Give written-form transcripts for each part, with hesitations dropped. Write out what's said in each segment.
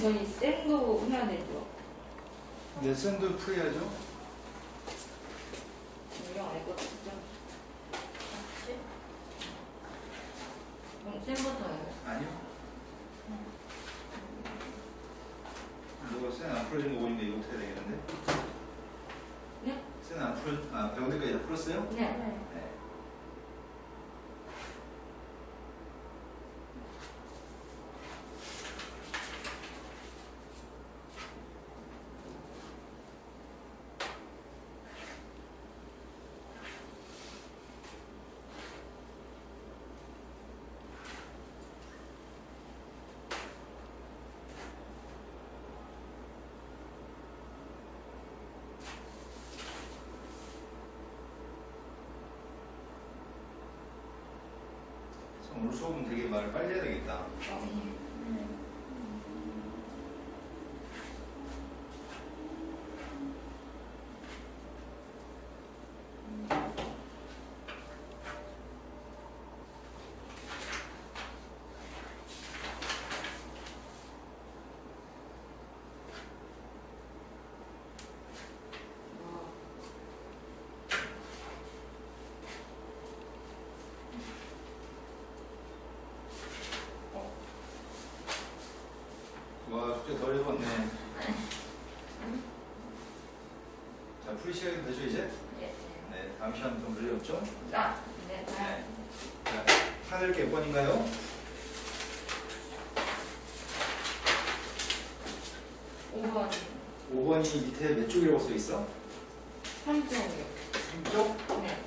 저희 쌤도 해야 되죠. 네, 쌤도 풀이하죠. 이거 알거든요. 그럼 쌤부터 해요. 아니요. 누가 쌤 안 풀어준 거 보니까 이거 어떻게 되겠는데? 네? 쌤 안 풀어, 배운 데까지 다 풀었어요? 네. 네. 오늘 수업은 되게 말을 빨리 해야 되겠다. 와, 숙제 덜 해봤네. 자, 풀이 시작이 되죠, 이제? 네. 네, 다음 시간 좀 늘렸죠? 아, 네. 네. 자, 하늘 몇 번인가요? 5번. 5번이 밑에 몇 쪽이라고 써 있어? 3쪽이요. 3쪽? 네.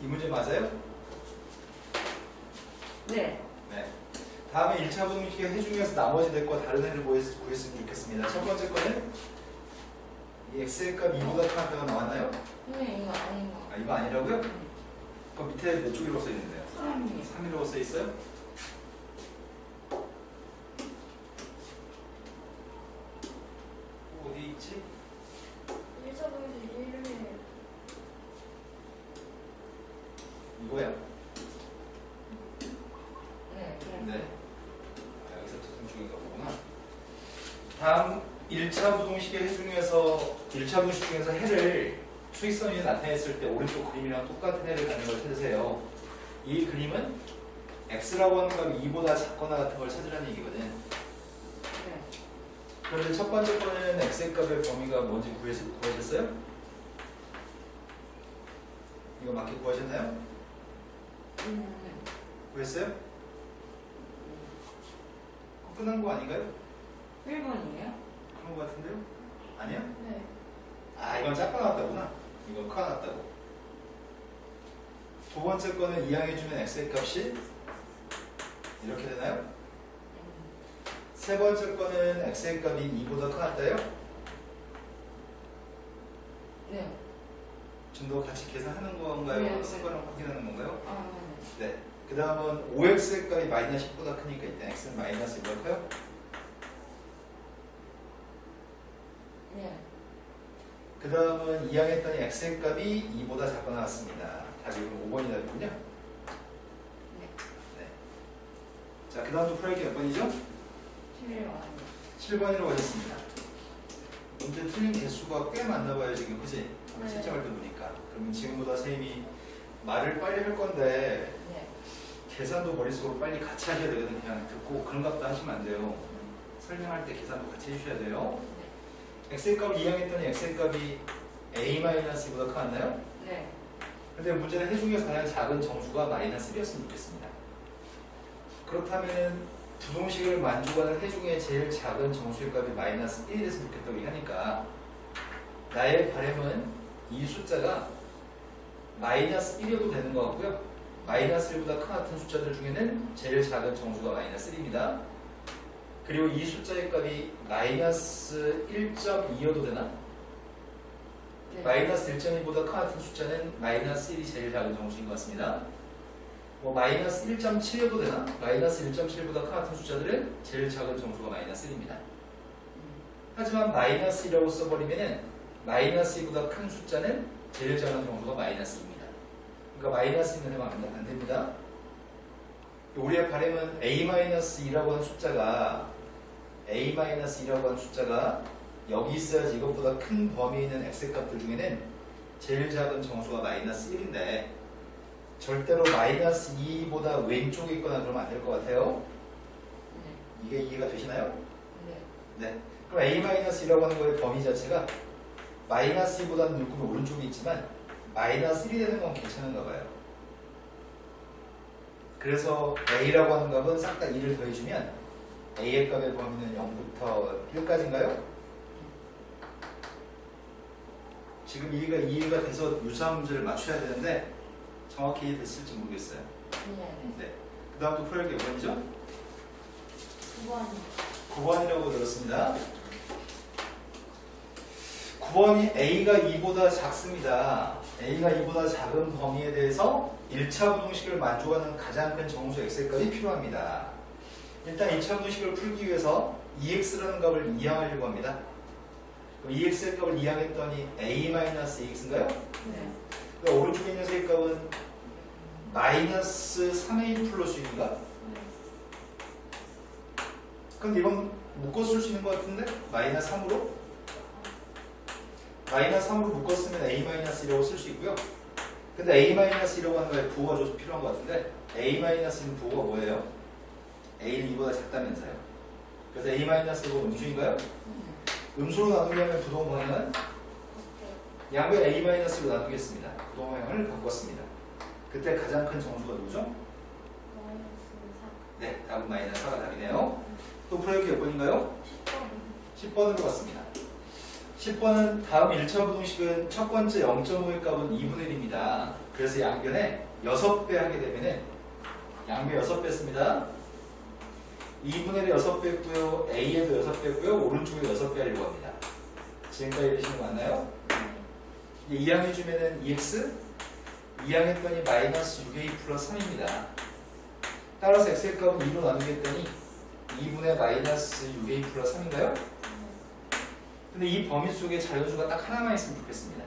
이 문제 맞아요? 네. 네. 다음에 1차 부등식의 해 중에서 나머지 될 거 다른 애를 구했으면 좋겠습니다. 첫 번째 거는 이 x의 값 2보다 크다가 나왔나요? 선생님 이거 아닌 거. 아, 이거 아니라고요? 그 밑에 몇 쪽이라고 써 있는데요? 3이요. 3이라고 써 있어요? 어디 있지? 1차 분식 1을 이거야? 네. 네. 아, 여기서부터 3쪽인가 보구나. 다음 1차 부등식의 해 중에서 1차 부등식 중에서 해를 수익선이 나타냈을 때 오른쪽 그림이랑 똑같은 해를 갖는 걸 찾으세요. 이 그림은 x라고 하는 건 2보다 작거나 같은 걸 찾으라는 얘기거든. 네. 그런데 첫 번째 거는 x의 값의 범위가 뭔지 구하셨어요? 이거 맞게 구하셨나요? 구했어요? 끝난 거 아닌가요? 1번이에요? 그런 거 같은데요? 아니야? 네. 아, 이건 작가 나왔다구나. 이건 커 나왔다고. 두 번째 거는 이항해주면 x의 값이 이렇게 되나요? 세 번째 거는 x의 값이 2보다 커 났다요? 네. 좀 더 같이 계산하는 건가요? 네. 쓴 거랑 확인하는 건가요? 아, 네. 그 다음은 5x의 값이 마이너스 10보다 크니까 일단 x는 마이너스 1보다 커요? 네. 네. 그 다음은 이항했더니 x의 값이 2보다 작거나 같습니다. 답이 5번이 답이군요. 네. 네. 자, 그 다음도 풀어야 몇 번이죠? 7번. 7번이라고 하셨습니다. 문제 틀린 개수가 꽤 많나 봐요, 지금. 그지? 네. 채점할 때 보니까. 그러면 지금보다 선생님이 말을 빨리 할 건데 네. 계산도 머릿속으로 빨리 같이 하셔야 되거든요. 그냥 듣고 그런 값도 하시면 안 돼요. 설명할 때 계산도 같이 해주셔야 돼요. x의 값을 이항했더니 x의 값이 a-2보다 커왔나요? 네. 근데 문제는 해 중에서 가장 작은 정수가 마이너스 1이었으면 좋겠습니다. 그렇다면 부동식을 만족하는 해 중에 제일 작은 정수의 값이 마이너스 1이 됐으면 좋겠다고 얘기하니까 나의 바람은 이 숫자가 마이너스 1이어도 되는 것 같고요. 마이너스 1보다 큰 같은 숫자들 중에는 제일 작은 정수가 마이너스 1입니다. 그리고 이 숫자의 값이 마이너스 1.2여도 되나? 네. 마이너스 1.2보다 큰 같은 숫자는 마이너스 1이 제일 작은 정수인 것 같습니다. 뭐 마이너스 1.7여도 되나? 마이너스 1.7보다 큰 같은 숫자들은 제일 작은 정수가 마이너스 1입니다. 하지만 마이너스 1이라고 써버리면은 마이너스 2보다 큰 숫자는 제일 작은 정수가 마이너스 2입니다. 그러니까 마이너스 2는 하면 안 됩니다. 우리의 바램은 a-2라고 하는 숫자가 a-2라고 하는 숫자가 여기 있어야지 이것보다 큰 범위에 있는 x 값들 중에는 제일 작은 정수가 마이너스 1인데 절대로 마이너스 2보다 왼쪽에 있거나 그러면 안 될 것 같아요. 네. 이게 이해가 되시나요? 네. 네. 그럼 a-2라고 하는 거의 범위 자체가 마이너스 2보다는 눈금이 오른쪽에 있지만 마이너스 1이 되는 건 괜찮은가 봐요. 그래서 a라고 하는 값은 싹 다 2를 더해주면 a의 값의 범위는 0부터 1까지인가요? 지금 이해가 돼서 유사한 문제를 맞춰야 되는데 정확히 이해됐을지 모르겠어요. 네. 네. 그 다음 또 풀어야 게 몇 번이죠? 9번이 9번이라고 들었습니다. 9번이 a가 2보다 작습니다. a가 2보다 작은 범위에 대해서 1차 부등식을 만족하는 가장 큰 정수 x의 값이 필요합니다. 일단 2차 부등식을 풀기 위해서 2x라는 값을 이항하려고 합니다. 그럼 2x의 값을 이항했더니 a-ax인가요? 네. 그러니까 오른쪽에 있는 세 값은 마이너스 3a 플러스 6인가? 그럼 이건 묶어 쓸 수 있는 것 같은데? 마이너스 3으로? 마이너스 3으로 묶었으면 a-1이라고 쓸 수 있고요. 근데 a-1이라고 하는 거에 부호가 좀 필요한 것 같은데 a-는 부호가 뭐예요? a는 2보다 작다면서요. 그래서 a-는 음수인가요? 음수로 나누려면 부동 방향은 양변 a-로 나누겠습니다. 부동 방향을 바꿨습니다. 그때 가장 큰 정수가 누구죠? 마이너스 4 네, 답은 마이너스 4가 답이네요. 또 풀어야게 몇 번인가요? 10번 10번으로 갔습니다. 10번은 다음 1차 부등식은 첫 번째 0.5의 값은 2분의 1입니다. 그래서 양변에 6배 하게 되면은 양변 6배 씁니다. 2분의 1에 6배 했고요. A에도 6배 했고요. 오른쪽에 6배 하려고 합니다. 지금까지 되시는 거 맞나요? 이제 이항해주면은 2x 이항했더니 마이너스 6a 플러스 3입니다. 따라서 x의 값은 2로 나누겠더니 2분의 마이너스 6a 플러스 3인가요? 근데 이 범위 속에 자연수가 딱 하나만 있으면 좋겠습니다.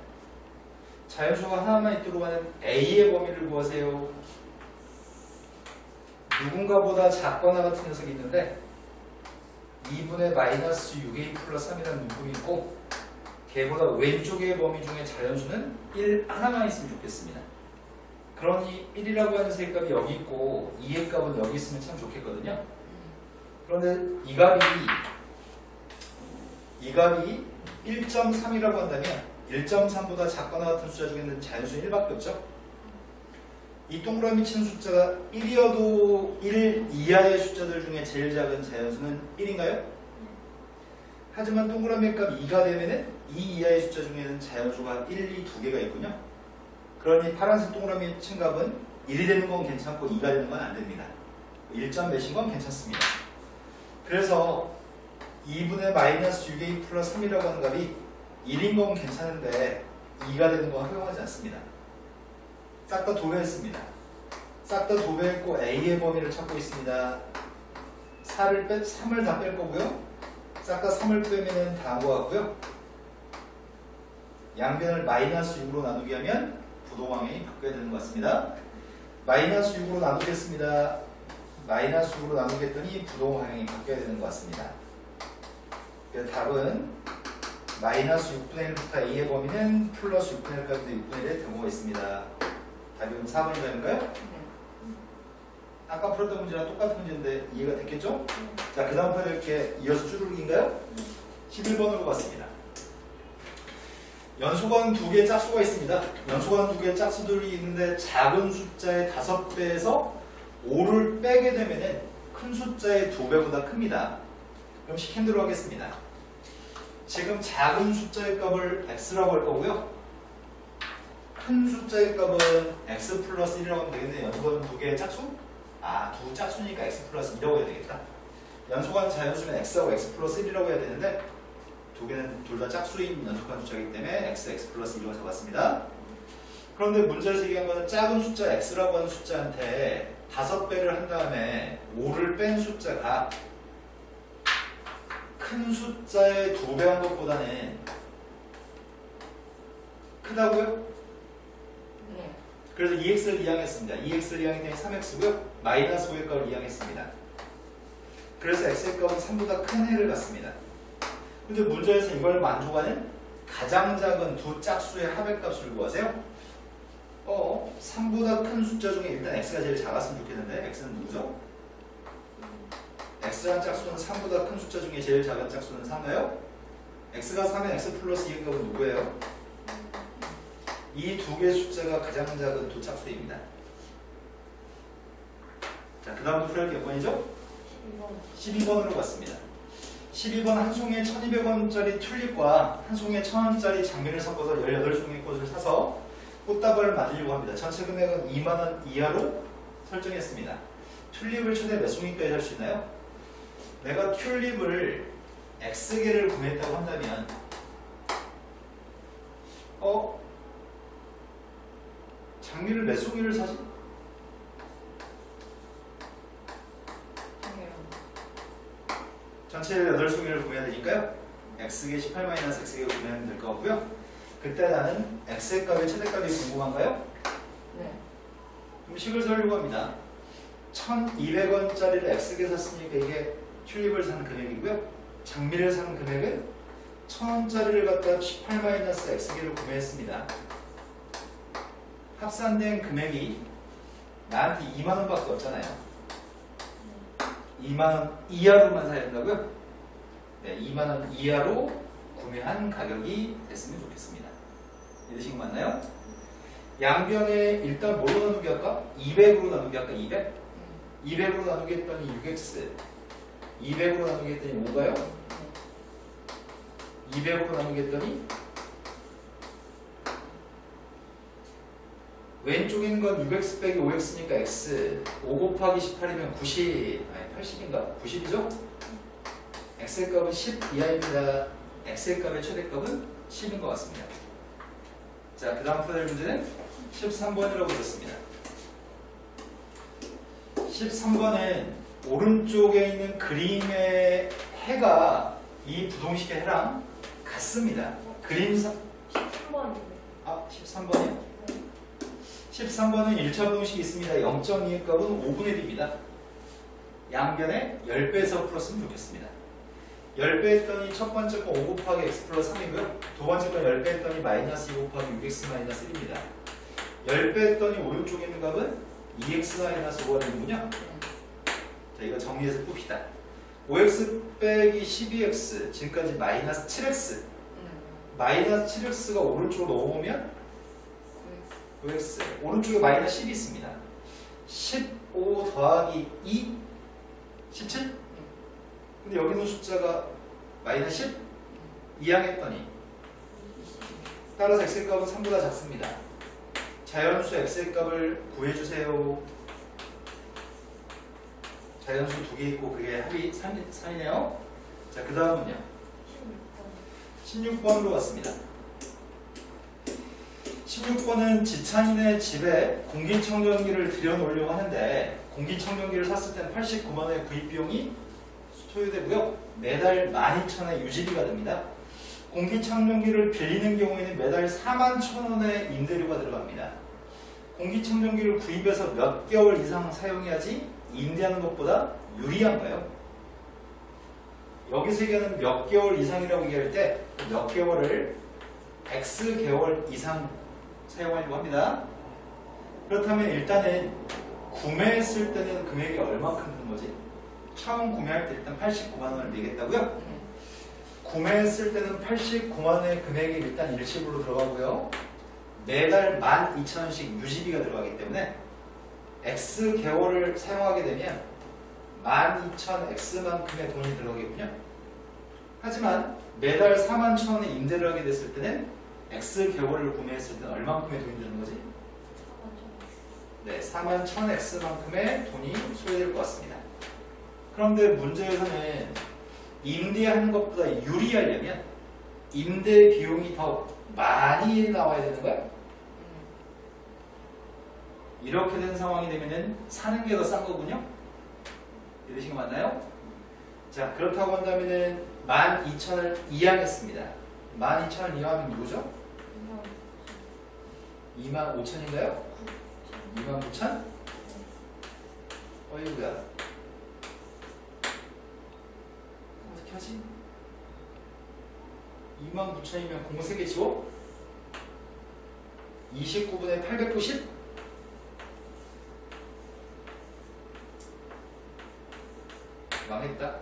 자연수가 하나만 있도록 하는 a의 범위를 구하세요. 누군가보다 작거나 같은 녀석이 있는데 2분의 마이너스 6a 플러스 3이라는 문법이 있고 걔보다 왼쪽의 범위 중에 자연수는 1 하나만 있으면 좋겠습니다. 그러니 1이라고 하는 세 값이 여기 있고 2의 값은 여기 있으면 참 좋겠거든요. 그런데 이 값이 1.3이라고 한다면 1.3보다 작거나 같은 숫자 중에는 자연수는 1밖에 없죠. 이 동그라미 친 숫자가 1이어도 1 이하의 숫자들 중에 제일 작은 자연수는 1인가요? 하지만 동그라미 값 2가 되면은 2 이하의 숫자 중에는 자연수가 1, 2 두 개가 있군요. 그러니 파란색 동그라미 친 값은 1이 되는 건 괜찮고 2가 되는 건 안 됩니다. 1점 몇인 건 괜찮습니다. 그래서 2분의 마이너스 6a 플러스 3이라고 하는 값이 1인 건 괜찮은데 2가 되는 건 허용하지 않습니다. 싹 다 도배했습니다. 싹 다 도배했고 a의 범위를 찾고 있습니다. 3을 다 뺄 거고요. 싹 다 3을 빼면 다한 거 같고요. 양변을 마이너스 6으로 나누게 하면 부동항이 바뀌어야 되는 것 같습니다. 마이너스 6으로 나누겠습니다. 마이너스 6으로 나누겠더니 부동항이 바뀌어야 되는 것 같습니다. 그래서 답은 마이너스 6분의 1부터 a의 범위는 플러스 6분의 1까지도 6분의 1의 등호가 있습니다. 답이 4번이 되는가요? 아까 풀었던 문제랑 똑같은 문제인데 이해가 됐겠죠? 자, 그 다음 판에 이렇게 이어서 쭈루룩인가요? 11번으로 갔습니다. 연소관 두 개의 짝수가 있습니다. 연소관 두 개의 짝수들이 있는데 작은 숫자의 5배에서 5를 빼게 되면은 큰 숫자의 2배보다 큽니다. 그럼 식행대로 하겠습니다. 지금 작은 숫자의 값을 x라고 할 거고요. 큰 숫자의 값은 x 플러스 1이라고 하면 되겠네요. 연소관 두 개의 짝수? 두 짝수니까 x 플러스 2라고 해야 되겠다. 연소관 자연수는 x하고 x 플러스 1이라고 해야 되는데 두 개는 둘 다 짝수인 연속한 숫자이기 때문에 x 플러스 1로 잡았습니다. 그런데 문제에서 얘기한 거는 작은 숫자 x라고 하는 숫자한테 5배를 한 다음에 5를 뺀 숫자가 큰 숫자의 2배 한 것보다는 크다고요? 네. 그래서 2x를 이항했습니다. 2x를 이항했더니 3x고요. 마이너스 5의 값을 이항했습니다. 그래서 x의 값은 3보다 큰 해를 갖습니다. 근데 문제에서 이걸 만족하는 가장 작은 두 짝수의 합의 값을 구하세요. 3보다 큰 숫자 중에 일단 x가 제일 작았으면 좋겠는데 x는 누구죠? x라는 짝수는 3보다 큰 숫자 중에 제일 작은 짝수는 4인가요? x가 4면 x 플러스 2의 값은 누구예요? 이 두 개의 숫자가 가장 작은 두 짝수입니다. 자, 그 다음부터 풀어야 몇 번이죠? 12번으로 갔습니다. 12번 한 송이에 1200원짜리 튤립과 한 송이에 1000원짜리 장미를 섞어서 18송이의 꽃을 사서 꽃다발을 만들려고 합니다. 전체 금액은 2만원 이하로 설정했습니다. 튤립을 최대 몇 송이까지 살 수 있나요? 내가 튤립을 X개를 구매했다고 한다면 장미를 몇 송이를 사지? 전체 8송이를 구매해야 되니까요. X개 18-X개를 구매하면 될 것 같고요. 그때 나는 X의 값의 최대값이 궁금한가요? 네. 그럼 식을 세우려고 합니다. 1200원짜리를 X개 샀으니까 이게 튤립을 사는 금액이고요. 장미를 사는 금액은 1000원짜리를 갖다 18-X개를 구매했습니다. 합산된 금액이 나한테 2만원밖에 없잖아요. 2만원 이하로만 사야 된다고요? 네, 2만원 이하로 구매한 가격이 됐으면 좋겠습니다. 이해되신 거 맞나요? 양변에 일단 뭘로 나누기 할까? 200으로 나누기 할까? 200? 200으로 나누기 했더니 6x 200으로 나누기 했더니 5가요? 200으로 나누기 했더니 왼쪽에 있는 건 6x 빼기 5x니까 x 5 곱하기 18이면 90 아니 80인가? 90이죠? x의 값은 10 이하입니다. x의 값의 최대값은 10인 것 같습니다. 자, 그 다음 풀어야 될 문제는 13번이라고 그랬습니다. 13번은 오른쪽에 있는 그림의 해가 이 부동식의 해랑 같습니다. 그림상 13번이네. 13번이요? 13번은 1차 부동식이 있습니다. 0.2의 값은 5분의 D입니다. 양변에 10배에서 풀었으면 좋겠습니다. 10배 했더니 첫 번째 거 5 곱하기 x 플러스 3이고요. 두 번째 거 10배 했더니 마이너스 2 곱하기 6x 마이너스 1입니다. 10배 했더니 오른쪽에 있는 값은 2x 마이너스 5가 되는군요. 자, 이거 정리해서 풉시다. 5x 빼기 12x 지금까지 마이너스 7x 마이너스 7x가 오른쪽으로 넘어오면 9x 오른쪽에 마이너스 10이 있습니다. 15 더하기 2 17? 근데 여기 있는 숫자가 마이너스 10? 이항했더니 따라서 x의 값은 3보다 작습니다. 자연수 x의 값을 구해주세요. 자연수 2개 있고 그게 합이 3이네요. 자, 그 다음은요 16번으로 갔습니다. 16번은 지찬이네 집에 공기청정기를 들여놓으려고 하는데 공기청정기를 샀을 때는 89만원의 구입비용이 소요되고요. 매달 12,000원의 유지비가 됩니다. 공기청정기를 빌리는 경우에는 매달 41,000원의 임대료가 들어갑니다. 공기청정기를 구입해서 몇 개월 이상 사용해야지 임대하는 것보다 유리한가요? 여기서 얘기하는 몇 개월 이상이라고 얘기할 때 몇 개월을 X 개월 이상 사용하려고 합니다. 그렇다면 일단은 구매했을 때는 금액이 얼마큼 든 거지? 처음 구매할 때 일단 89만원을 내겠다고요? 구매했을 때는 89만원의 금액이 일단 일시불로 들어가고요. 매달 12,000원씩 유지비가 들어가기 때문에 X 개월을 사용하게 되면 12,000X만큼의 돈이 들어가겠군요. 하지만 매달 41,000원의 임대를 하게 됐을 때는 X 개월을 구매했을 때는 얼마만큼의 돈이 드는 거지? 네, 41,000X만큼의 돈이 소요될 것 같습니다. 그런데 문제에서는 임대하는 것보다 유리하려면 임대 비용이 더 많이 나와야 되는 거야? 이렇게 된 상황이 되면은 사는 게 더 싼 거군요? 이러신 거 맞나요? 자, 그렇다고 한다면은 12,000을 이항했습니다. 12,000을 이항하면 누구죠? 25,000인가요? 29,000? 어이구야. 어떻게 하지? 29,000이면 공부 3개 치워? 29분의 890? 망했다.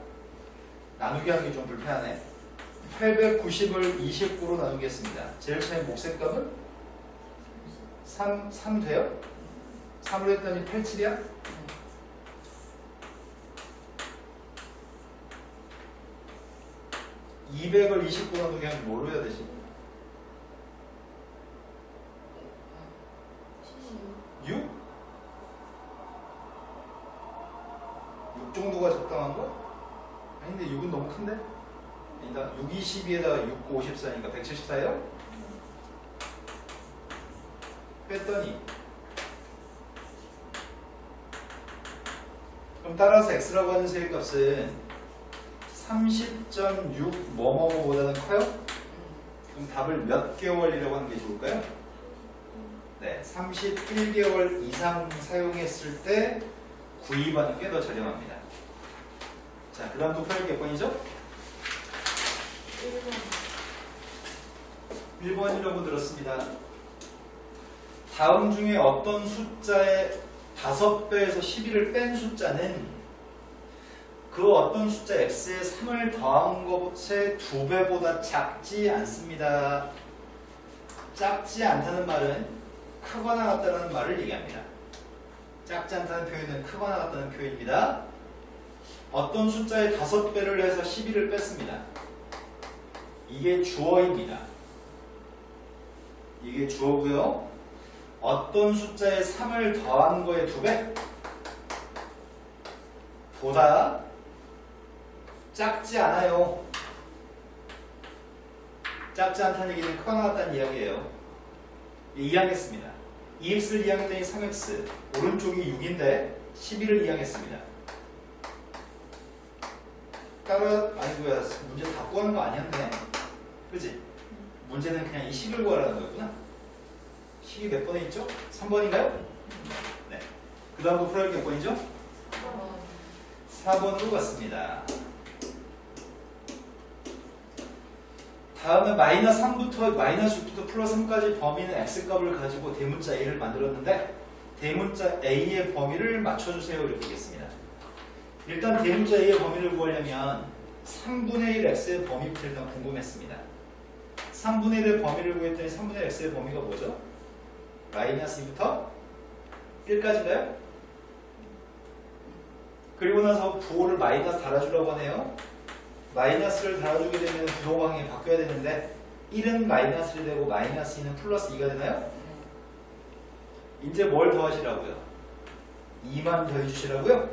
나누기 하는 게 좀 불편하네. 890을 29로 나누겠습니다. 제일 처음에 몫값은 3 돼요? 3으로 했더니 87이야? 200을 29로 나누기 하면 뭘로 해야 되지? 6? 6 정도가 적당한가? 아닌데 6은 너무 큰데? 아니다. 6, 22에다가 6, 9, 54니까 174예요? 뺐더니 그럼 따라서 x라고 하는 세일값은 30.6 뭐뭐뭐보다는 커요? 그럼 답을 몇 개월이라고 하는 게 좋을까요? 네, 31개월 이상 사용했을 때 구입하는 게 더 저렴합니다. 자, 그 다음 독파일 몇 번이죠? 1번이라고 들었습니다. 다음 중에 어떤 숫자의 5배에서 12를 뺀 숫자는 그 어떤 숫자 x에 3을 더한 것의 2배보다 작지 않습니다. 작지 않다는 말은 크거나 같다는 말을 얘기합니다. 작지 않다는 표현은 크거나 같다는 표현입니다. 어떤 숫자의 5배를 해서 12를 뺐습니다. 이게 주어입니다. 이게 주어고요. 어떤 숫자에 3을 더한 거의 2배? 보다 작지 않아요. 작지 않다는 얘기는 크거나 같다는 이야기예요. 이항했습니다. 2x를 이항했더니 3x, 오른쪽이 6인데 11을 이항했습니다. 따라, 아이고야, 문제 다 구하는 거 아니었네. 그지? 문제는 그냥 이 식을 구하라는 거였구나. 식이 몇 번에 있죠? 3번인가요? 네. 그 다음으로 풀어야 할 몇 번이죠? 4번으로 갔습니다. 다음은 마이너스 3부터 마이너스 6부터 플러스 3까지 범위는 x값을 가지고 대문자 a를 만들었는데 대문자 a의 범위를 맞춰주세요 이렇게 되겠습니다. 일단 대문자 a의 범위를 구하려면 3분의 1 x의 범위부터 일단 궁금했습니다. 3분의 1의 범위를 구했더니 3분의 1 x의 범위가 뭐죠? 마이너스 2부터 1까지인가요? 그리고 나서 부호를 마이너스 달아주려고 하네요. 마이너스를 달아주게 되면 부호방향이 바뀌어야 되는데 1은 마이너스 1이 되고 마이너스 2는 플러스 2가 되나요? 이제 뭘 더하시라고요? 2만 더해주시라고요?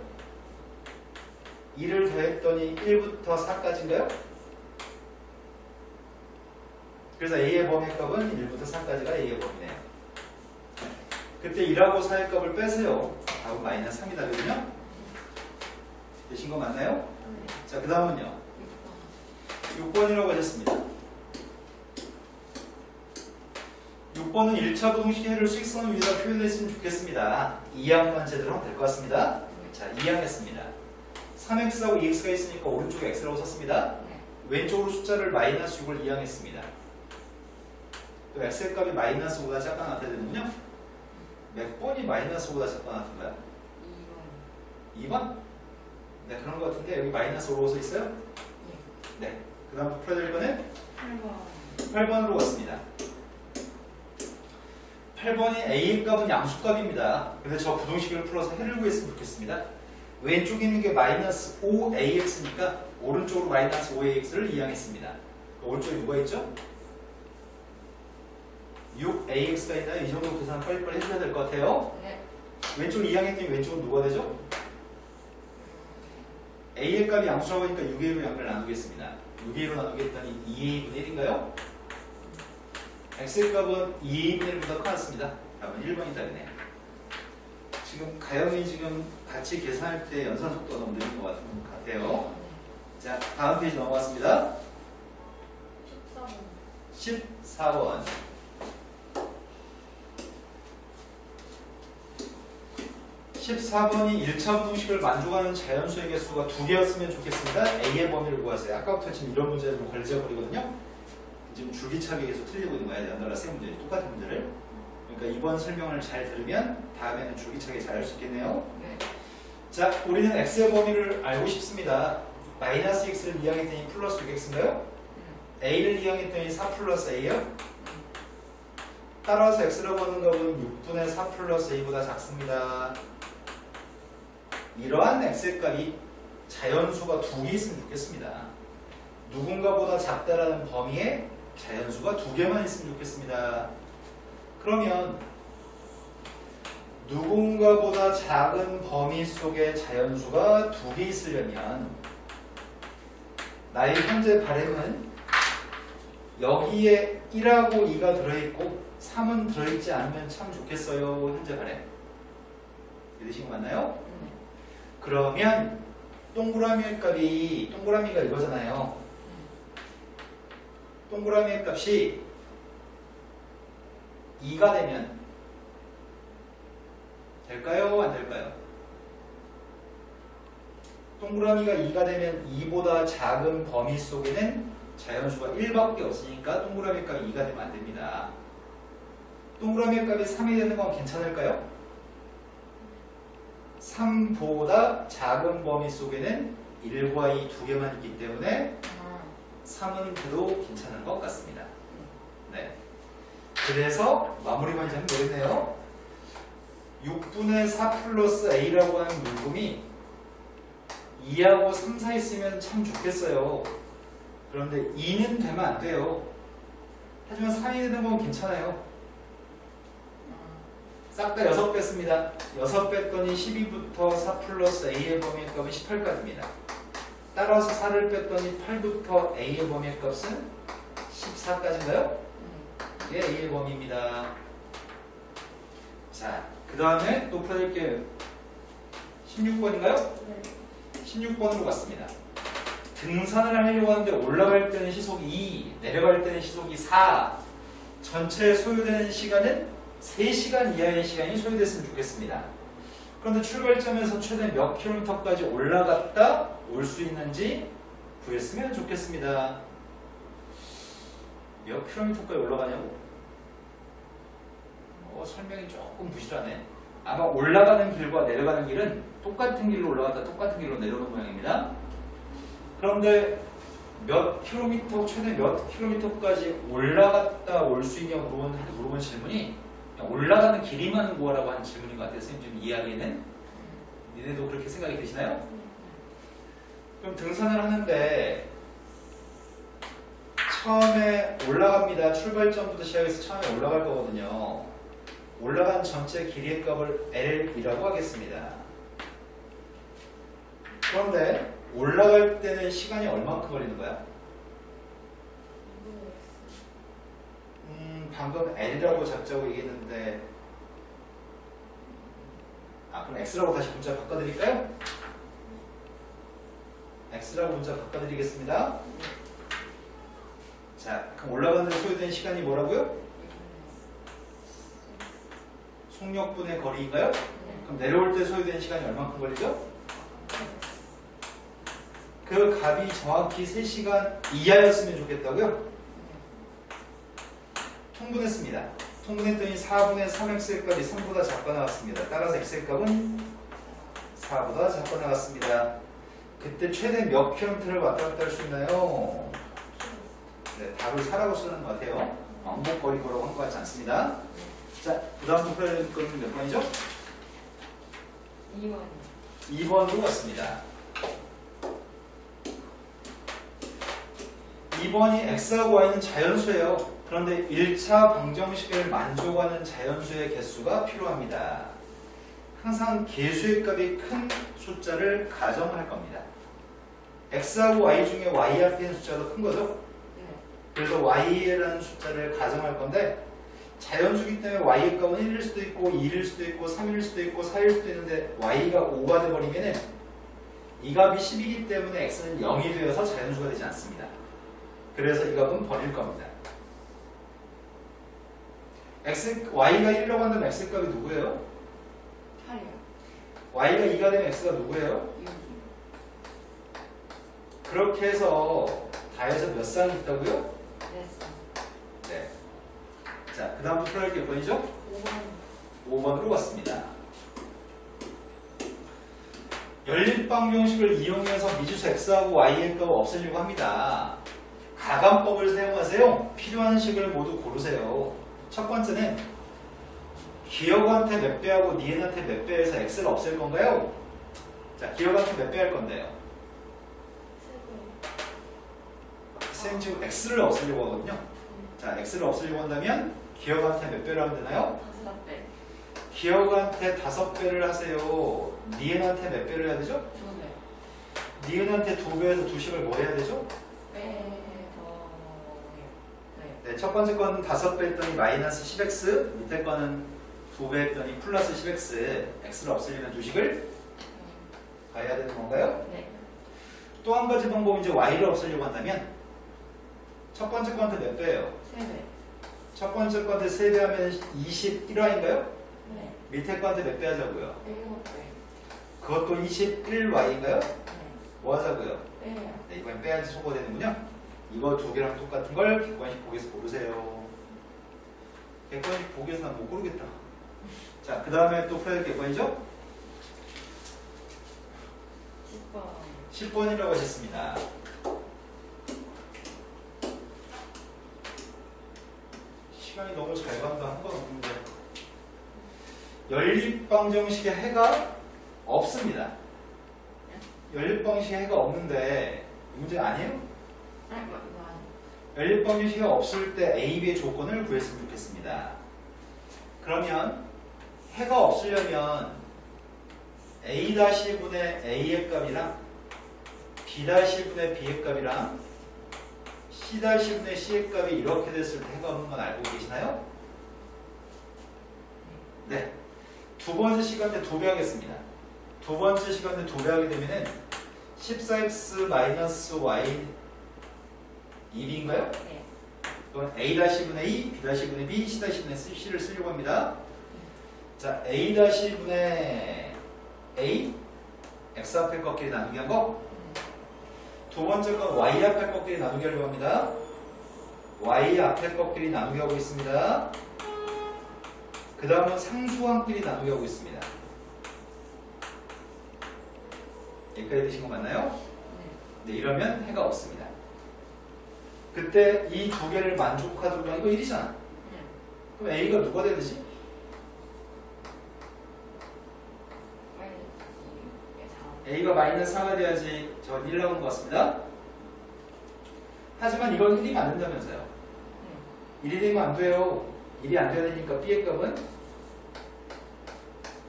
2를 더했더니 1부터 4까지인가요? 그래서 a의 범위값은 1부터 4까지가 a의 범위네요. 그때 1하고 4의 값을 빼세요. 답은 마이너스 3이 나거든요. 되신 거 맞나요? 자, 그 다음은요. 6번이라고 하셨습니다. 6번은 1차 부등식 해를 수익선 위에다 표현했으면 좋겠습니다. 2항만 제대로 하면 될 것 같습니다. 자, 2항 했습니다. 3x하고 2x가 있으니까 오른쪽에 x라고 썼습니다. 왼쪽으로 숫자를 마이너스 6을 2항 했습니다. 또 x의 값이 마이너스 5보다 작거나 같아야 되는군요. 몇 번이 마이너스 5보다 작거나 같은가요? 2번? 네, 그런 것 같은데 여기 마이너스 5로 써 있어요? 네. 그 다음 풀어야 될 거는 8번으로 갔습니다. 8번이 a의 값은 양수값입니다. 근데 저 부등식을 풀어서 해를 구했으면 좋겠습니다. 왼쪽에 있는 게 마이너스 5ax니까 오른쪽으로 마이너스 5ax를 이항했습니다. 오른쪽에 누가 있죠? 6ax가 있나요? 이 정도 계산 빨리빨리 해줘야 될 것 같아요. 네. 왼쪽을 이항했더니 왼쪽은 누가 되죠? a의 값이 양수라고 하니까 6a로 양을 나누겠습니다. 6a로 나누겠더니 2a분의 1인가요? x의 값은 2a분의 1보다 커졌습니다. 답은 1번이 되네요. 지금 가영이 지금 같이 계산할 때 연산 속도가 너무 느린 것 같아요. 자, 다음 페이지 넘어갔습니다. 14번. 14번. 14번이 1차 분동식을 만족하는 자연수의 개수가 2개였으면 좋겠습니다. A의 범위를 구하세요. 아까부터 지금 이런 문제가 좀 걸리적거리거든요. 지금 줄기차게 계속 틀리고 있는 거예요. 연달아 세 문제, 똑같은 문제를. 그러니까 이번 설명을 잘 들으면 다음에는 줄기차게 잘 할 수 있겠네요. 네. 자, 우리는 x의 범위를 알고 싶습니다. 마이너스 x를 이항했더니 플러스 6x인가요? a를 이항했더니 4 플러스 a요? 따라서 x라고 하는 값은 6분의 4 플러스 a보다 작습니다. 이러한 x의 값이 자연수가 2개 있으면 좋겠습니다. 누군가보다 작다라는 범위에 자연수가 2개만 있으면 좋겠습니다. 그러면 누군가보다 작은 범위 속에 자연수가 2개 있으려면 나의 현재 바램은 여기에 1하고 2가 들어있고 3은 들어있지 않으면 참 좋겠어요. 현재 바램. 이해되신 거 맞나요? 그러면 동그라미의 값이 동그라미가 이거잖아요. 동그라미의 값이 2가 되면 될까요? 안 될까요? 동그라미가 2가 되면 2보다 작은 범위 속에는 자연수가 1밖에 없으니까 동그라미 값이 2가 되면 안 됩니다. 동그라미 값이 3이 되는 건 괜찮을까요? 3보다 작은 범위 속에는 1과 2 두 개만 있기 때문에 3은 그래도 괜찮은 것 같습니다. 네. 그래서 마무리 관점은 뭐겠네요? 6분의 4 플러스 a라고 하는 물금이 2하고 3 사이 있으면 참 좋겠어요. 그런데 2는 되면 안 돼요. 하지만 3이 되는 건 괜찮아요. 싹 다 6 뺐습니다. 6 뺐더니 12부터 4 플러스 a의 범위의 값은 18까지입니다. 따라서 4를 뺐더니 8부터 a의 범위의 값은 14까지인가요? 이게 a의 범위입니다. 자, 그 다음에 또 풀어드릴게요. 16번인가요? 네. 16번으로 갔습니다. 등산을 하려고 하는데 올라갈 때는 시속이 2, 내려갈 때는 시속이 4. 전체 소요되는 시간은 3시간 이하의 시간이 소요됐으면 좋겠습니다. 그런데 출발점에서 최대 몇 킬로미터까지 올라갔다 올 수 있는지 구했으면 좋겠습니다. 몇 킬로미터까지 올라가냐고? 설명이 조금 부실하네. 아마 올라가는 길과 내려가는 길은 똑같은 길로 올라갔다 똑같은 길로 내려오는 모양입니다. 그런데 몇 킬로미터, 최대 몇 킬로미터까지 올라갔다 올 수 있냐고 물어본 질문이 그냥 올라가는 길이만 구하라고 하는 질문인 것 같아요. 선생님 좀 이해하기에는. 니네도 그렇게 생각이 드시나요? 그럼 등산을 하는데 처음에 올라갑니다. 출발점부터 시작해서 처음에 올라갈 거거든요. 올라간 전체 길이의 값을 L이라고 하겠습니다. 그런데 올라갈 때는 시간이 얼마큼 걸리는 거야? 방금 L이라고 잡자고 얘기했는데 그럼 X라고 다시 문자 바꿔드릴까요? X라고 문자 바꿔드리겠습니다. 자, 그럼 올라가는 데 소요된 시간이 뭐라고요? 속력분의 거리인가요? 그럼 내려올 때 소요된 시간이 얼마큼 걸리죠? 그 값이 정확히 3시간 이하였으면 좋겠다고요? 통분했습니다. 통분했더니 4분의 3x의 값이 3보다 작게 나왔습니다. 따라서 x의 값은 4보다 작게 나왔습니다. 그때 최대 몇 킬로미터를 왔다 갔다 할 수 있나요? 네, 답을 4라고 쓰는 것 같아요. 왕복거리 거라고 한 것 같지 않습니다. 자, 그 다음 풀어야 될 거는 몇 번이죠? 2번. 2번으로 왔습니다. 2번이 x하고 y는 자연수예요. 그런데 1차 방정식을 만족하는 자연수의 개수가 필요합니다. 항상 개수의 값이 큰 숫자를 가정할 겁니다. x하고 y 중에 y 앞에 있는 숫자가 큰 거죠? 그래서 y라는 숫자를 가정할 건데 자연수기 때문에 y의 값은 1일 수도 있고 2일 수도 있고 3일 수도 있고 4일 수도 있는데 y가 5가 돼버리면 이 값이 10이기 때문에 x는 0이 되어서 자연수가 되지 않습니다. 그래서 이 값은 버릴 겁니다. y가 1이라고 한다면 x값이 누구예요? 8이요. y가 2가 되면 x가 누구예요? 그렇게 해서 다 해서 몇 쌍이 있다고요? 네. 자, 그 다음부터 풀어야 할 게 몇 번이죠? 5번으로 왔습니다. 연립방정식을 이용해서 미주수 x하고 y의 값을 없애려고 합니다. 가감법을 사용하세요. 필요한 식을 모두 고르세요. 첫 번째는 기억한테 몇 배하고 니은한테 몇 배해서 x를 없앨 건가요? 자, 기억한테 몇 배 할 건데요? 쌤 지금 x를 없애려고 하거든요. 자, x를 없애려고 한다면 기억한테 몇 배를 하면 되나요? 5배. 기억한테 5배를 하세요. 니은한테 몇 배를 해야 되죠? 2배. 니은한테 2배에서 2식을 뭐 해야 되죠? 네, 첫 번째 거는 5배 했더니 마이너스 10x, 밑에 거는 2배 했더니 플러스 10x, x를 없애려면 2식을 가야 되는 건가요? 네. 또 한 가지 방법은 이제 y를 없애려고 한다면 첫 번째 거한테 몇 배예요? 3배. 첫 번째 거한테 3배 하면 21y인가요? 네. 밑에 거한테 몇 배 하자고요? 7배. 그것도 21y인가요? 네. 뭐 하자고요? 빼요. 네, 이번엔 빼야지 소거되는군요. 이거 두 개랑 똑같은 걸 객관식 보기에서 고르세요. 객관식 보기에서 난 못 고르겠다. 자, 그 다음에 또 풀어야 될 객관이죠? 10번. 10번이라고 하셨습니다. 시간이 너무 잘 간다. 한 건 없는데. 연립방정식에 해가 없습니다. 연립방정식에 해가 없는데 이 문제 아니에요? 아니, 이거 아니. 연립방정식이 없을 때 A, B의 조건을 구했으면 좋겠습니다. 그러면 해가 없으려면 A-분의 A의 값이랑 B-분의 B의 값이랑 C-분의 C의 값이 이렇게 됐을 때 해가 없는 건 알고 계시나요? 네. 두 번째 시간대 2배 하겠습니다. 두 번째 시간대 2배 하게 되면은 14x-y 1인가요? 네. 이건 A-분의 E, B-분의 B, C-분의 C를 쓰려고 합니다. 자, A-분의 A, X 앞에 꺾기를 나누기 한 거. 두 번째 건 Y 앞에 꺾기를 나누기 하려고 합니다. Y 앞에 꺾기를 나누기 하고 있습니다. 그 다음은 상수항끼리 나누기 하고 있습니다. 여기까지 되신 거 맞나요? 네, 이러면 해가 없습니다. 그때 이 두 개를 만족하도록 하면 이거 1이잖아. 그럼 A가 누가 돼야 되지? A가 마이너스 4가 돼야지 저 1 나오는 것 같습니다. 하지만 이건 1이면 안 된다면서요. 1이 되면 안 돼요. 1이 안 돼야 되니까 B의 값은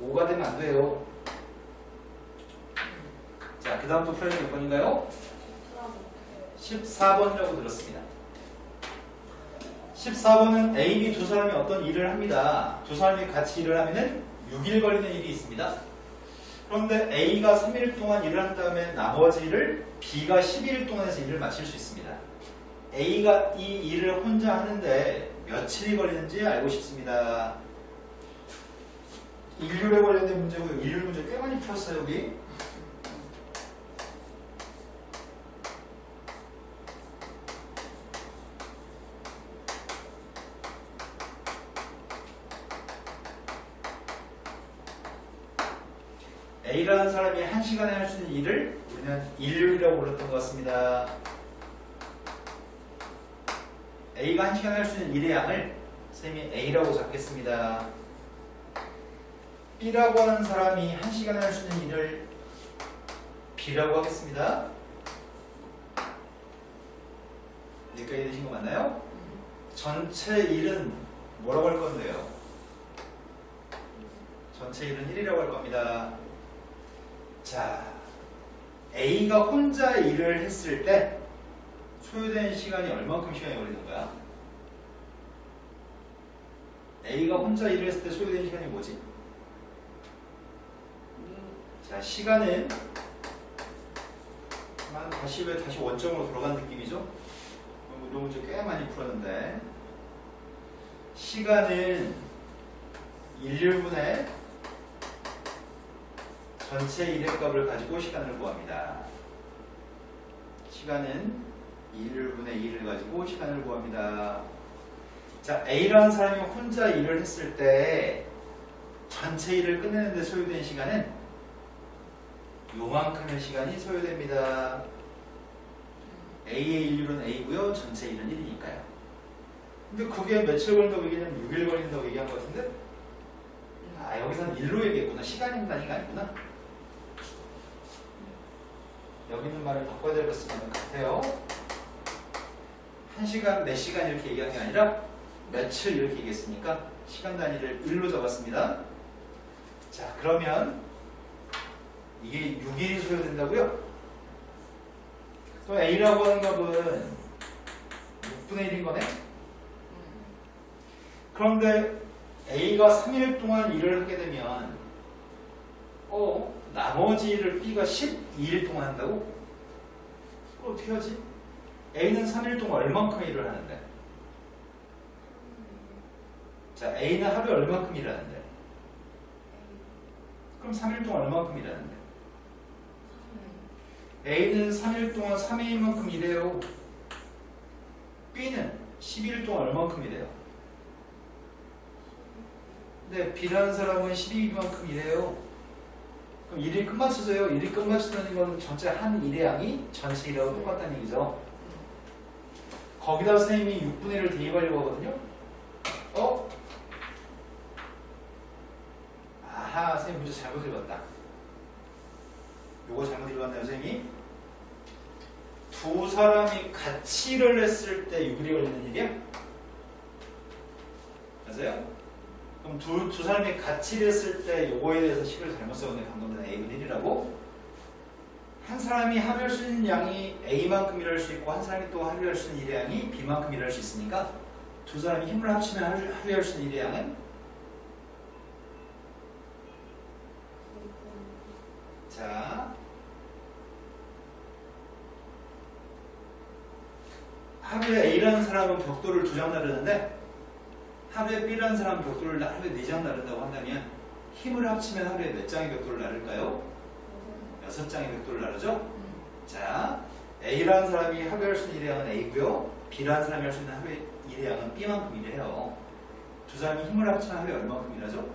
5가 되면 안 돼요. 자, 그 다음 또 풀어야 몇 번인가요? 14번이라고 들었습니다. 14번은 A, B 두 사람이 어떤 일을 합니다. 두 사람이 같이 일을 하면은 6일 걸리는 일이 있습니다. 그런데 A가 3일 동안 일을 한 다음에 나머지 일을 B가 12일 동안 해서 일을 마칠 수 있습니다. A가 이 일을 혼자 하는데 며칠이 걸리는지 알고 싶습니다. 일률에 관련된 문제고요. 일률 문제 꽤 많이 풀었어요, 여기. A라는 사람이 1시간에 할 수 있는 일을 우리는 일률이라고 불렀던 것 같습니다. A가 1시간에 할 수 있는 일의 양을 선생님이 A라고 잡겠습니다. B라고 하는 사람이 1시간에 할 수 있는 일을 B라고 하겠습니다. 여기까지 되신 거 맞나요? 전체 일은 뭐라고 할 건데요? 전체 일은 1이라고 할 겁니다. 자, A가 혼자 일을 했을 때 소요된 시간이 얼마큼 시간이 걸리는 거야? A가 혼자 일을 했을 때 소요된 시간이 뭐지? 자, 시간은 다시 원점으로 돌아간 느낌이죠? 이런 문제 꽤 많이 풀었는데 시간은 일률분의 전체 일의 값을 가지고 시간을 구합니다. 시간은 1분의 2를 가지고 시간을 구합니다. 자, A라는 사람이 혼자 일을 했을 때 전체 일을 끝내는 데 소요된 시간은 요만큼의 시간이 소요됩니다. A의 일률은 A고요. 전체 일은 1이니까요. 근데 그게 며칠 걸린다고 얘기하면 6일 걸린다고 얘기한 것 같은데? 아, 여기서는 일로 얘기했구나. 시간 단위가 아니구나. 여기 있는 말을 바꿔야 될 것 같아요. 1시간, 몇 시간 이렇게 얘기한 게 아니라 며칠 이렇게 얘기했으니까 시간 단위를 1로 잡았습니다. 자, 그러면 이게 6일이 소요된다고요? 또 A라고 하는 값은 6분의 1인 거네? 그런데 A가 3일 동안 일을 하게 되면 나머지 일을 B가 12일 동안 한다고? 그럼 어떻게 하지? A는 3일 동안 얼만큼 일을 하는데? 자, A는 하루에 얼만큼 일하는데? 그럼 3일 동안 얼만큼 일하는데? A는 3일 동안 3일만큼 일해요. B는 12일 동안 얼만큼 일해요? 근데 B라는 사람은 12일만큼 일해요. 그럼 일이 끝마쳐져요. 일이 끝마친다는 건 전체 한 일의 양이 전체 일하고 똑같다는 얘기죠. 거기다 선생님이 6분의 1을 대입하려고 하거든요. 아하, 선생님 문제 잘못 읽었다. 요거 잘못 읽었나요, 선생님이? 두 사람이 같이 일을 했을 때 6일이 걸리는 일이야? 맞아요? 그럼 두 사람이 같이 일했을 때 요거에 대해서 식을 잘못 써오네. 방금 전에 A분의 1이라고. 한 사람이 하루에 할 수 있는 양이 A만큼 일할 수 있고 한 사람이 또 하루에 할 수 있는 일의 양이 B만큼 일할 수 있으니까 두 사람이 힘을 합치면 하루에 할 수 있는 일의 양은 자, 하루에 A라는 사람은 벽돌을 2장 나르는데 하루에 B라는 사람은 벽돌을 하루에 4장 나른다고 한다면 힘을 합치면 하루에 몇 장의 벽돌을 나를까요? 6장의 벽돌을 나르죠? 자, A라는 사람이 하루에 할 수 있는 일의 양은 A고요. B라는 사람이 할 수 있는 하루에 일의 양은 B만큼 일해요. 두 사람이 힘을 합치면 하루에 얼마큼 일하죠?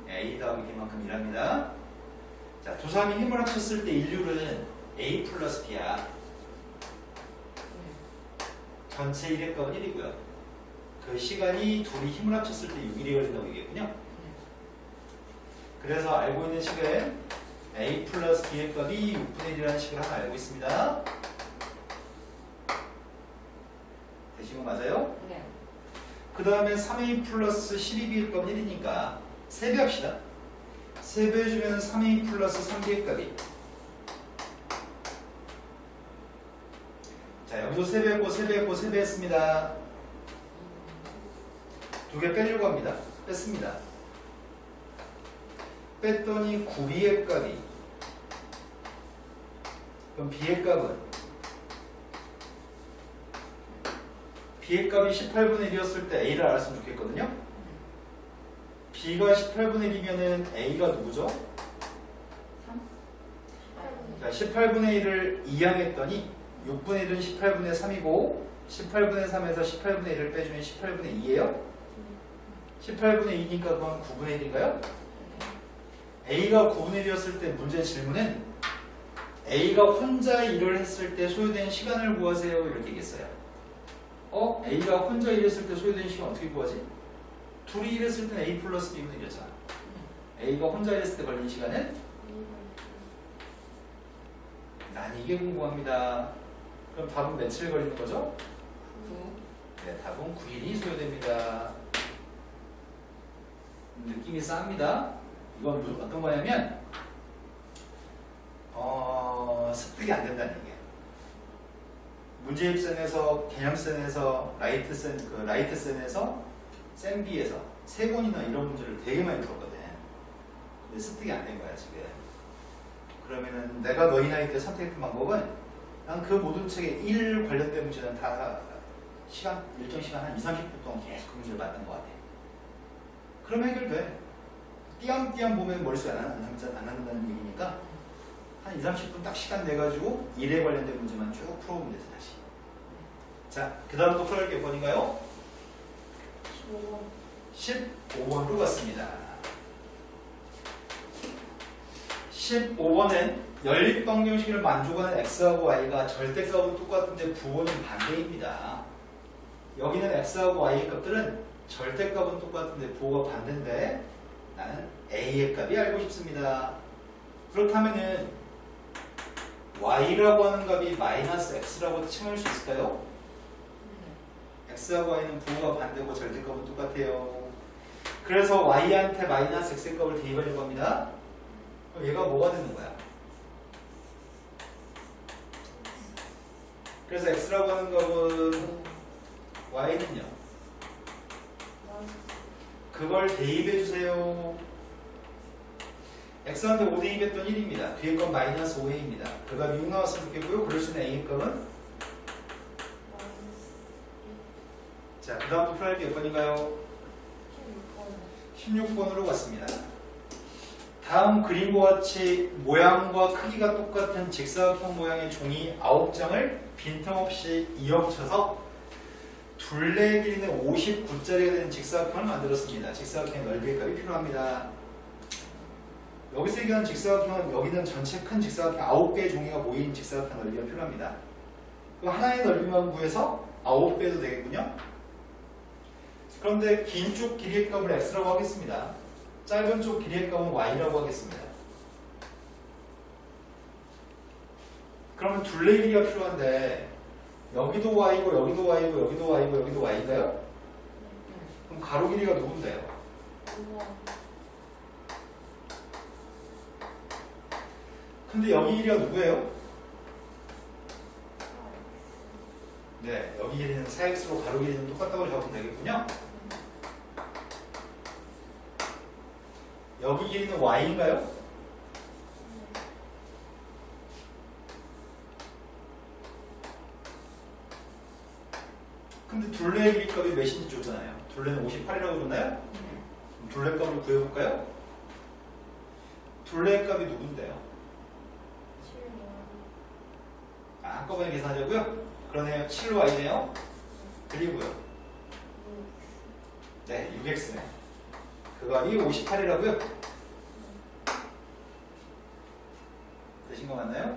A 더하기 B만큼 일합니다. 자, 두 사람이 힘을 합쳤을 때 일률은 A 플러스 B야. 전체 일의 값은 1이고요. 그 시간이 둘이 힘을 합쳤을 때 6일이 걸린다고 얘기했군요. 그래서 알고 있는 식은 A 플러스 B의 값이 6분의 1이라는 식을 하나 알고 있습니다. 되신 거 맞아요? 네. 그 다음에 3A 플러스 12B의 값은 1이니까 세배합시다. 세배해주면 3A 플러스 3B의 값이 자, 여기서 세배했고 세배했고 세배했습니다. 두 개 빼려고 합니다. 뺐습니다. 뺐더니 9B의 값이 그럼 B의 값은 B의 값이 18분의 1이었을 때 A를 알았으면 좋겠거든요. B가 18분의 1이면은 A가 누구죠? 3? 자, 18분의 1을 2항했더니 6분의 1은 18분의 3이고 18분의 3에서 18분의 1을 빼주면 18분의 2예요. 18분의 2니까 그건 9분의 1인가요? A가 9분의 1이었을 때 문제 질문은 A가 혼자 일을 했을 때 소요된 시간을 구하세요. 이렇게 얘기했어요. A가 혼자 일했을 때 소요된 시간 어떻게 구하지? 둘이 일했을 때는 A 플러스 B분의 1이었잖아. A가 혼자 일했을 때 걸린 시간은? 난 이게 궁금합니다. 그럼 답은 며칠 걸리는 거죠? 9. 네, 답은 9일이 소요됩니다. 느낌이 쌉니다. 이건 어떤 거냐면 습득이 안 된다는 얘기예요. 문제입센에서 개념센에서 라이트센에서 센비에서 세 권이나 이런 문제를 되게 많이 풀었거든. 근데 습득이 안 된 거야 지금. 그러면은 내가 너희 나이 때 선택했던 방법은 난 그 모든 책에 1 관련된 문제는 다 일정 시간 한 20, 30분 동안 계속 그 문제를 만든 것 같아. 그럼 해결돼. 띄엄띄엄 보면 머릿속에 안 남는다는 얘기니까 한 2, 30분 딱 시간 내가지고 일에 관련된 문제만 쭉 풀어보면 돼서 다시. 자, 그 다음 또 풀어볼 게 번인가요? 15번으로 갔습니다. 15번은 연립방정식을 만족하는 x하고 y가 절대값은 똑같은데 부호는 반대입니다. 여기는 x하고 y의 값들은 절대값은 똑같은데 부호가 반대인데 나는 a의 값이 알고 싶습니다. 그렇다면은 y라고 하는 값이 마이너스 x라고 칭할 수 있을까요? x하고 y는 부호가 반대고 절대값은 똑같아요. 그래서 y한테 마이너스 x의 값을 대입하려고 합니다. 그럼 얘가 뭐가 되는 거야? 그래서 x라고 하는 값은 y는요. 그걸 대입해 주세요. x한테 5 대입했던 1입니다. 뒤에 건 마이너스 5a입니다. 그 값이 6 나왔으면 좋겠고요. 그럴 수 있는 a의 값은 자, 그 다음부터 풀어야 할 게 몇 번인가요? 16번으로 갔습니다. 다음 그림과 같이 모양과 크기가 똑같은 직사각형 모양의 종이 9장을 빈틈없이 이어붙여서 둘레의 길이는 59짜리가 되는 직사각형을 만들었습니다. 직사각형의 넓이의 값이 필요합니다. 여기서 얘기하는 직사각형은 여기는 전체 큰 직사각형 9개의 종이가 모인 직사각형 넓이가 필요합니다. 그 하나의 넓이만 구해서 9배도 되겠군요. 그런데 긴 쪽 길이의 값을 x라고 하겠습니다. 짧은 쪽 길이의 값은 y라고 하겠습니다. 그러면 둘레 길이가 필요한데 여기도 y고 여기도 y고 여기도 y고 여기도 y인가요? 그럼 가로 길이가 누군데요? 근데 여기 길이가 누구예요? 네, 여기 길이는 4x로 가로 길이는 똑같다고 적으면 되겠군요. 여기 길이는 y인가요? 근데 둘레의 길이 값이 몇인지 줬잖아요. 둘레는 58이라고 줬나요? 둘레 값을 구해볼까요? 둘레 값이 누군데요? 한꺼번에 계산하자고요? 그러네요. 7y네요. 그리고요. 네, 6x네. 그 값이 58이라고요? 되신 거 맞나요?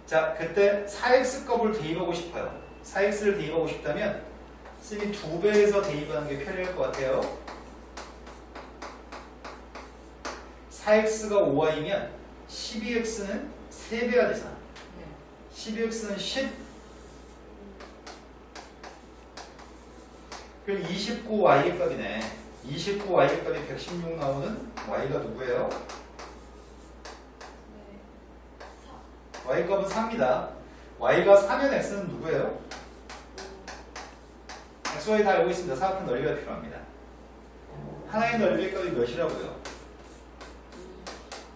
자, 그때 4x 값을 대입하고 싶어요. 4x를 대입하고 싶다면 쌤이 2배에서 대입하는 게 편리할 것 같아요. 4x가 5y면 12x는 3배가 되잖아. 12x는 10. 그럼 29y의 값이네. 29y의 값이 116 나오는 y가 누구예요? y 값은 4입니다. y가 4면 x는 누구예요? x, y 다 알고 있습니다. 사각형 넓이가 필요합니다. 하나의 넓이의 값이 몇이라고요?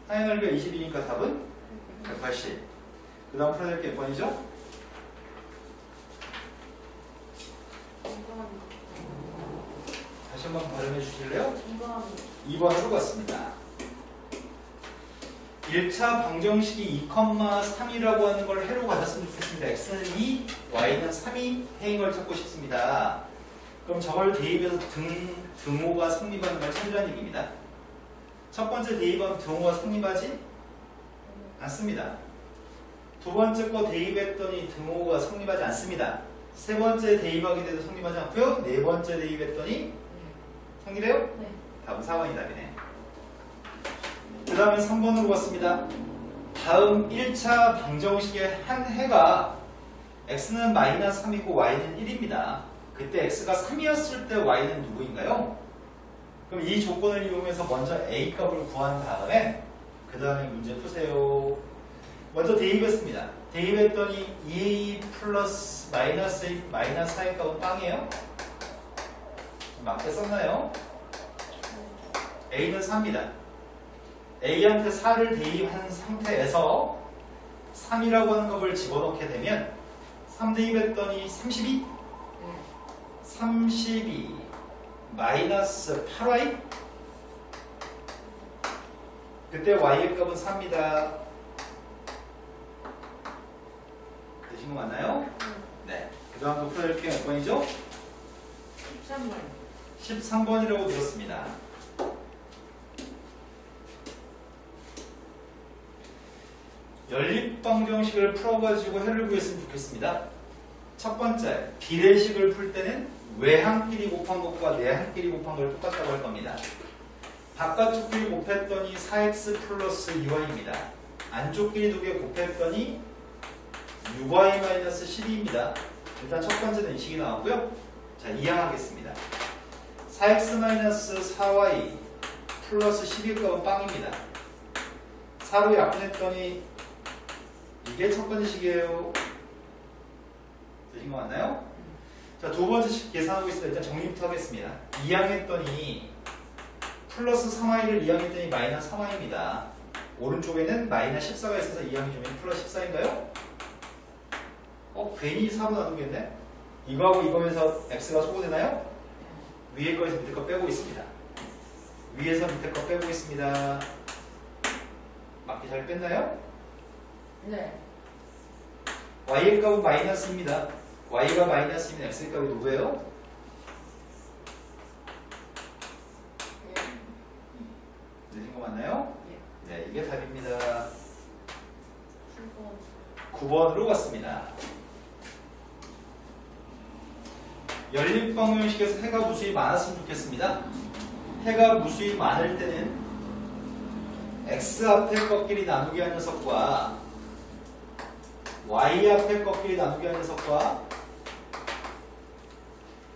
하나의 넓이가 22니까 답은 180. 그 다음 풀어야 될 게 몇 번이죠? 다시 한번 발음해 주실래요? 2번으로 갔습니다. 1차 방정식이 2,3이라고 하는 걸 해로 가졌으면 좋겠습니다. x는 2, y는 3이 해인 걸 찾고 싶습니다. 그럼 저걸 대입해서 등호가 성립하는 걸 찾으라는 얘기입니다. 첫 번째 대입하면 등호가 성립하지 않습니다. 두 번째 거 대입했더니 등호가 성립하지 않습니다. 세 번째 대입하게 돼도 성립하지 않고요. 네 번째 대입했더니 성립해요? 네. 답은 4번이 답이네. 그 다음에 3번으로 갔습니다. 다음 1차 방정식의 한 해가 x는 마이너스 3이고 y는 1입니다. 그때 x가 3이었을 때 y는 누구인가요? 그럼 이 조건을 이용해서 먼저 a 값을 구한 다음에 그 다음에 문제 푸세요. 먼저 대입했습니다. 대입했더니 2a 플러스 마이너스 4의 값은 빵이에요? 맞게 썼나요? a는 4입니다. a한테 4를 대입한 상태에서 3이라고 하는 값을 집어넣게 되면 3 대입했더니 32? 32 마이너스 8y 그때 y의 값은 4입니다. 되신 거 맞나요? 네. 그 다음 또 풀어줄게요. 몇 번이죠? 13번. 13번이라고 들었습니다. 연립방정식을 풀어가지고 해를 구했으면 좋겠습니다. 첫 번째, 비례식을 풀 때는 외항끼리 곱한 것과 내항끼리 곱한 걸 똑같다고 할 겁니다. 바깥쪽끼리 곱했더니 4x 플러스 2y입니다. 안쪽끼리 두 개 곱했더니 6y 마이너스 12입니다. 일단 첫 번째는 이 식이 나왔고요. 자, 이항하겠습니다. 4x 마이너스 4y 플러스 12값은 빵입니다. 4로 약분했더니 이게 첫 번째 식이에요. 되신 거 맞나요? 자, 두 번째 식 계산하고 있습니다. 일단 정리부터 하겠습니다. 이항했더니 플러스 3y를 이항했더니 마이너스 3y입니다. 오른쪽에는 마이너스 14가 있어서 이항이 주면 플러스 14인가요? 괜히 4로 나누겠네? 이거하고 이거에서 x가 소거되나요? 위에 거에서 밑에 거 빼고 있습니다. 위에서 밑에 거 빼고 있습니다. 맞게 잘 뺐나요? 네. y의 값은 마이너스입니다. y가 마이너스이면 x의 값이 누구예요? 되신 거 맞나요? 네, 이게 답입니다. 9번으로 갔습니다. 연립방정식에서 해가 무수히 많았으면 좋겠습니다. 해가 무수히 많을 때는 x 앞에 꺾기리 나누기 한 녀석과 y 앞에 꺾기리 나누기 한 녀석과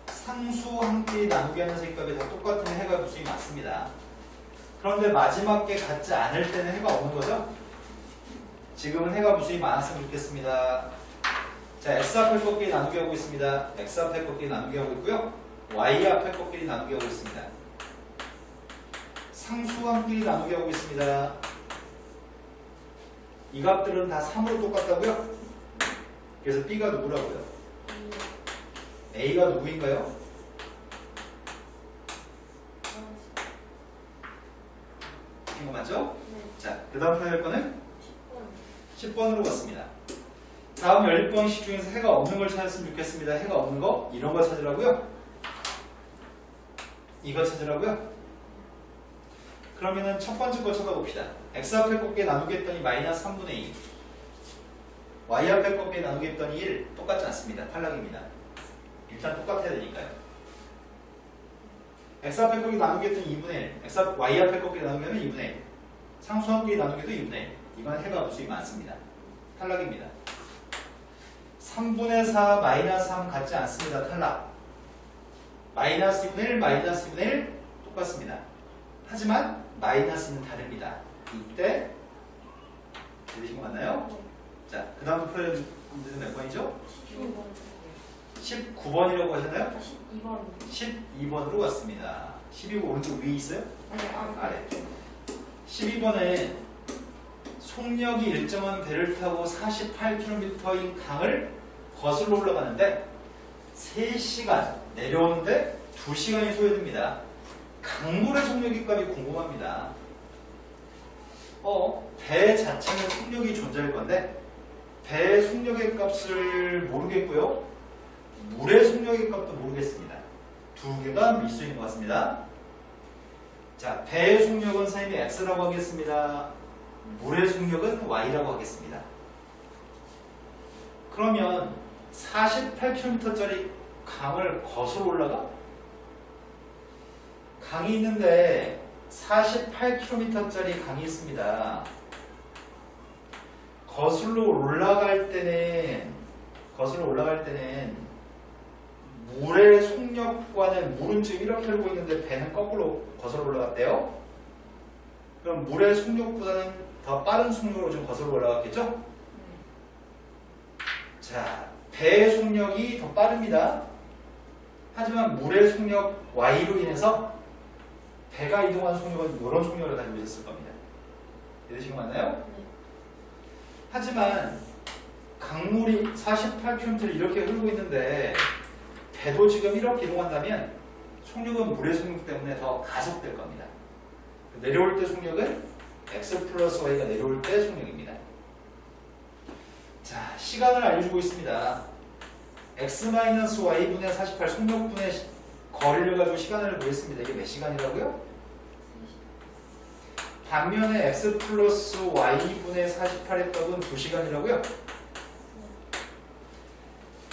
상수 한 끼리 나누기 한 녀석의 값이 다 똑같으면 해가 무수히 많습니다. 그런데 마지막 게 같지 않을 때는 해가 없는 거죠? 지금은 해가 무수히 많았으면 좋겠습니다. 자, x 앞에 꺾기리 나누기 하고 있습니다. x 앞에 꺾기리 나누기 하고 있고요. y 앞에 꺾기리 나누기 하고 있습니다. 상수함끼리 나누기 하고 있습니다. 이 값들은 다 3으로 똑같다고요? 그래서 b가 누구라고요? a가 누구인가요? 이거 맞죠? 자, 그 다음 표현할 거는 10번으로 갔습니다. 다음 10번씩 중에서 해가 없는 걸 찾았으면 좋겠습니다. 해가 없는 거 이런 거 찾으라고요? 이거 찾으라고요? 그러면은 첫 번째 거 쳐다봅시다. x 앞에 곱게 나누기 했더니 마이너스 3분의 2 y 앞에 곱게 나누기 했더니 1 똑같지 않습니다. 탈락입니다. 일단 똑같아야 되니까요. x 앞에 곱게 나누기 했더니 2분의 1 y 앞에 곱게 나누기 하면 2분의 1 상수함끼리 나누기도 2분의 1 이건 해가 무수히 많습니다. 탈락입니다. 3분의 4 마이너스 3 같지 않습니다. 탈락. 마이너스 2분의 1 마이너스 2분의 1 똑같습니다. 하지만 마이너스는 다릅니다. 이때 들으신 거 맞나요? 자, 그 다음 표현 몇 번이죠? 19번이라고 하셨나요? 12번으로 갔습니다. 12번 오른쪽 위에 있어요? 아래. 12번에 속력이 일정한 배를 타고 48km인 강을 거슬러 올라가는데 3시간 내려오는데 2시간이 소요됩니다. 강물의 속력이 값이 궁금합니다. 배 자체는 속력이 존재할 건데 배의 속력의 값을 모르겠고요. 물의 속력의 값도 모르겠습니다. 두 개가 밀수인 것 같습니다. 자, 배의 속력은 선생님이 x라고 하겠습니다. 물의 속력은 y라고 하겠습니다. 그러면 48km짜리 강을 거슬러 올라가? 강이 있는데 48km짜리 강이 있습니다. 거슬러 올라갈 때는 물의 속력과는 물은 지금 이렇게 흐르고 있는데 배는 거꾸로 거슬러 올라갔대요. 그럼 물의 속력보다는 더 빠른 속력으로 좀 거슬러 올라갔겠죠? 자, 배의 속력이 더 빠릅니다. 하지만 물의 속력 y로 인해서 배가 이동한 속력은 이런 속력을 가지고 있었을 겁니다. 이해되신 거 맞나요? 하지만 강물이 48km를 이렇게 흐르고 있는데 배도 지금 이렇게 이동한다면 속력은 물의 속력 때문에 더 가속될 겁니다. 내려올 때 속력은 x 플러스 y가 내려올 때 속력입니다. 자, 시간을 알려주고 있습니다. x 마이너스 y분의 48 속력분의 거리를 가지고 시간을 구했습니다. 이게 몇 시간이라고요? 반면에 x 플러스 y분의 48의 값은 2시간이라고요?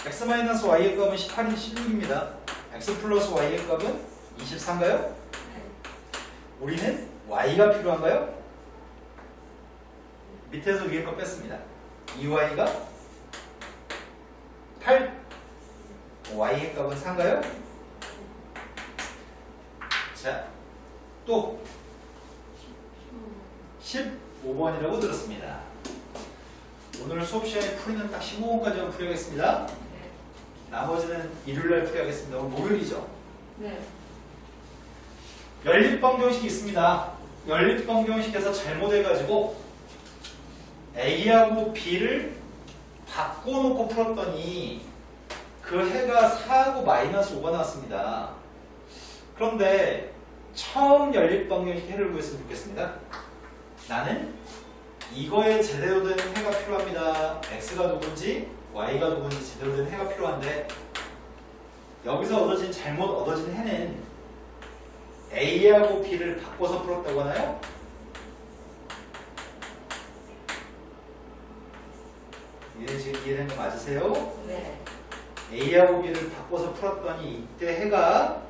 x 마이너스 y의 값은 18이 16입니다. x 플러스 y의 값은 24인가요? 우리는 y가 필요한가요? 밑에서 위에 거 뺐습니다. 2y가 8, y의 값은 4인가요? 자, 또 15번이라고 들었습니다. 오늘 수업 시간에 풀이는 딱 15번까지만 풀이하겠습니다. 나머지는 일요일날 풀이하겠습니다. 오늘 목요일이죠? 네. 연립방정식이 있습니다. 연립방정식에서 잘못해가지고 A하고 B를 바꿔놓고 풀었더니 그 해가 4하고 마이너스 5가 나왔습니다. 그런데 처음 연립방정식 해를 구했으면 좋겠습니다. 나는 이거에 제대로 된 해가 필요합니다. X가 누군지 Y가 누군지 제대로 된 해가 필요한데 여기서 얻어진 잘못 얻어진 해는 A하고 B를 바꿔서 풀었다고 하나요? 지금 이해된 거 맞으세요? 네. A하고 B를 바꿔서 풀었더니 이때 해가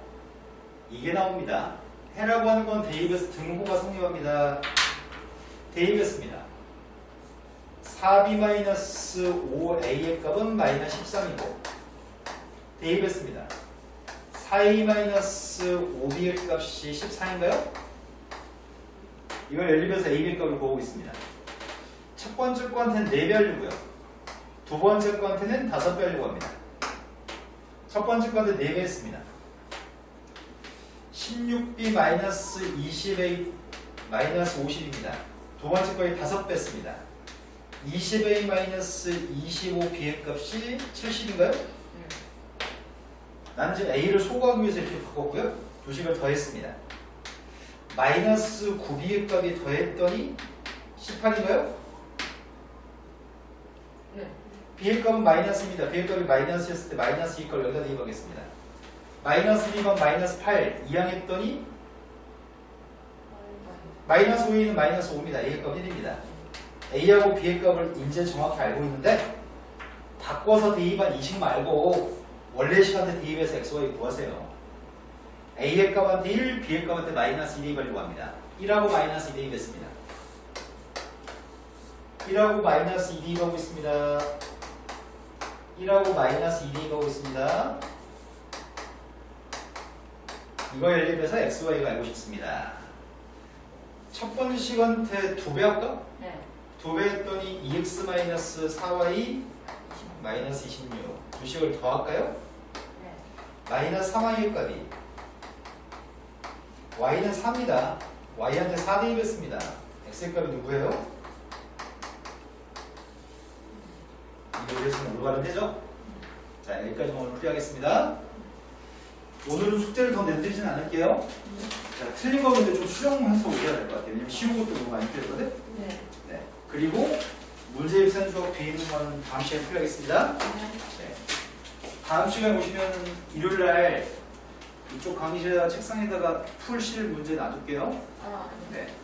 이게 나옵니다. 해라고 하는 건 대입에서 등호가 성립합니다. 대입했습니다. 4b-5a의 값은 마이너스 13이고 대입했습니다. 4a-5b의 값이 14인가요? 이걸 연립해서 ab의 값을 구하고 있습니다. 첫 번째 거한테는 4배 하려고요. 두 번째 거한테는 5배 하려고 합니다. 첫 번째 거한테 4배 했습니다. 16b-20a 마이너스 50입니다. 두 번째 거에 5배 했습니다. 20a-25b의 값이 70인가요? 나는 지금 a를 소거하기 위해서 이렇게 바꿨고요. 조식을 더했습니다. 마이너스 9b의 값이 더했더니 18인가요? 네. b의 값은 마이너스입니다. b의 값이 마이너스였을 때 마이너스 2걸 여기다 대입하겠습니다. 마이너스 2번 마이너스 8 이항했더니 마이너스 5a는 마이너스 5입니다. a의 값 1입니다. a하고 b의 값을 이제 정확히 알고 있는데 바꿔서 대입한 이 식 말고 원래 식한테 대입해서 x, y 구하세요. a의 값한테 1, b의 값한테 마이너스 2 대입하려고 합니다. 1하고 마이너스 2 대입했습니다. 1하고 마이너스 2 대입하고 있습니다. 1하고 마이너스 2 대입하고 있습니다. 이거 연립해서 x, y가 알고 싶습니다. 첫 번째 식한테 2배 할까? 네. 2배 했더니 2x-4y 마이너스 26 두 식을 더할까요? 네. 마이너스 3y의 값이 y는 4입니다. y한테 4 대입했습니다. x의 값이 누구예요? 이거 그랬으면 올바른 해죠? 자, 여기까지만 오늘 풀이하겠습니다. 오늘은 숙제를 더 내드리진 않을게요. 자, 틀린 거 근데 좀 수정해서 오셔야 될 것 같아요. 왜냐면 쉬운 것도 너무 많이 틀렸거든? 네. 네. 그리고 문제 입산 수업 뒤에 있는 건 다음 시간에 풀이하겠습니다. 네. 다음 시간에 오시면 일요일날 이쪽 강의실에다 책상에다가 풀 실 문제 놔둘게요. 아, 네. 네.